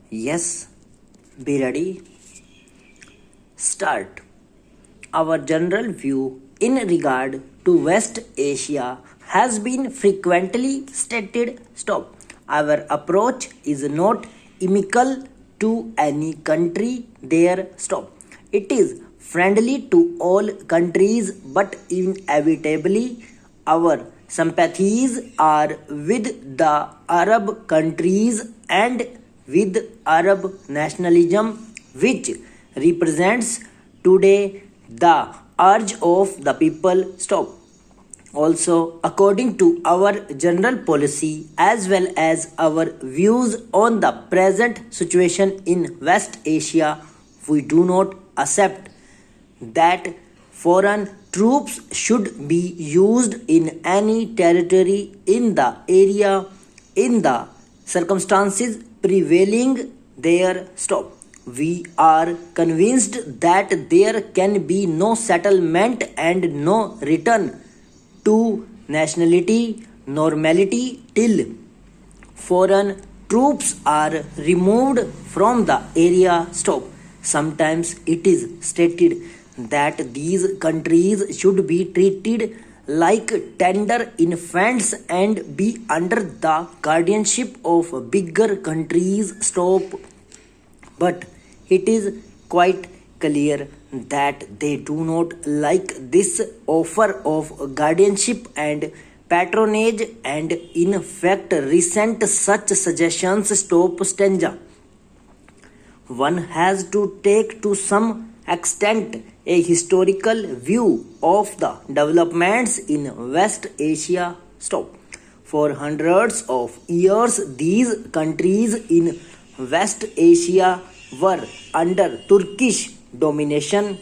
Yes, be ready. Start. Our general view in regard to West Asia has been frequently stated. Stop. Our approach is not inimical to any country there. Stop. It is friendly to all countries, but inevitably our sympathies are with the Arab countries and with Arab nationalism, which represents today the urge of the people. Stop. Also, according to our general policy as well as our views on the present situation in West Asia, we do not accept that foreign troops should be used in any territory in the area in the circumstances prevailing there. Stop. We are convinced that there can be no settlement and no return to nationality normality till foreign troops are removed from the area. Stop. Sometimes it is stated that these countries should be treated like tender infants and be under the guardianship of bigger countries. Stop. But it is quite clear that they do not like this offer of guardianship and patronage, and in fact recent such suggestions. Stop. Stanza. One has to take to some extent a historical view of the developments in West Asia. Stop. For hundreds of years, these countries in West Asia were under Turkish domination.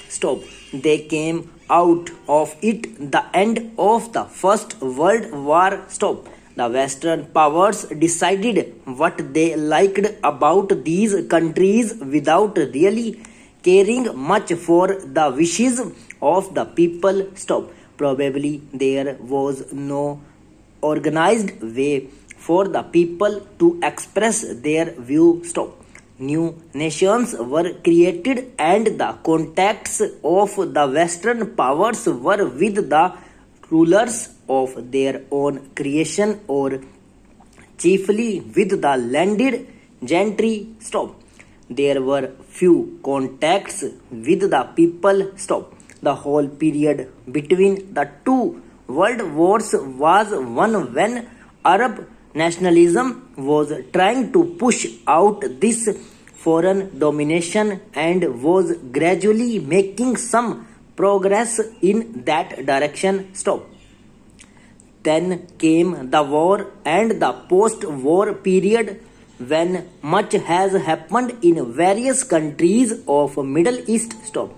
Stop. They came out of it the end of the First World War. Stop. The Western powers decided what they liked about these countries without really caring much for the wishes of the people. Stop. Probably there was no organized way for the people to express their view. Stop. New nations were created and the contacts of the Western powers were with the rulers of their own creation or chiefly with the landed gentry. Stop. There were few contacts with the people. Stop. The whole period between the two world wars was one when Arab nationalism was trying to push out this foreign domination and was gradually making some progress in that direction. Stop. Then came the war and the post-war period when much has happened in various countries of Middle East. Stop.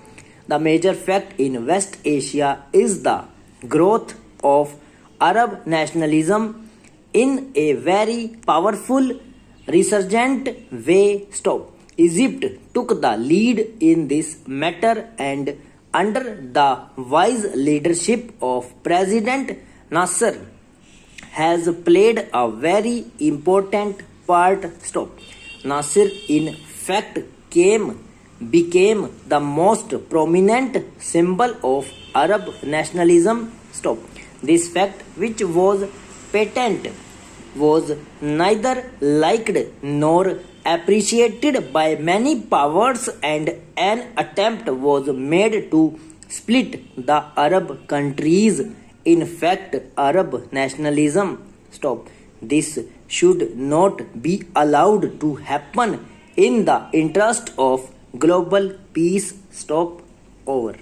The major fact in West Asia is the growth of Arab nationalism in a very powerful resurgent way. Stop. Egypt took the lead in this matter and under the wise leadership of President Nasser has played a very important part. Stop. Nasser in fact became the most prominent symbol of Arab nationalism. Stop. This fact, which was patent, was neither liked nor appreciated by many powers, and an attempt was made to split the Arab countries. In fact, Arab nationalism. Stop. This should not be allowed to happen in the interest of global peace. Stop. Over.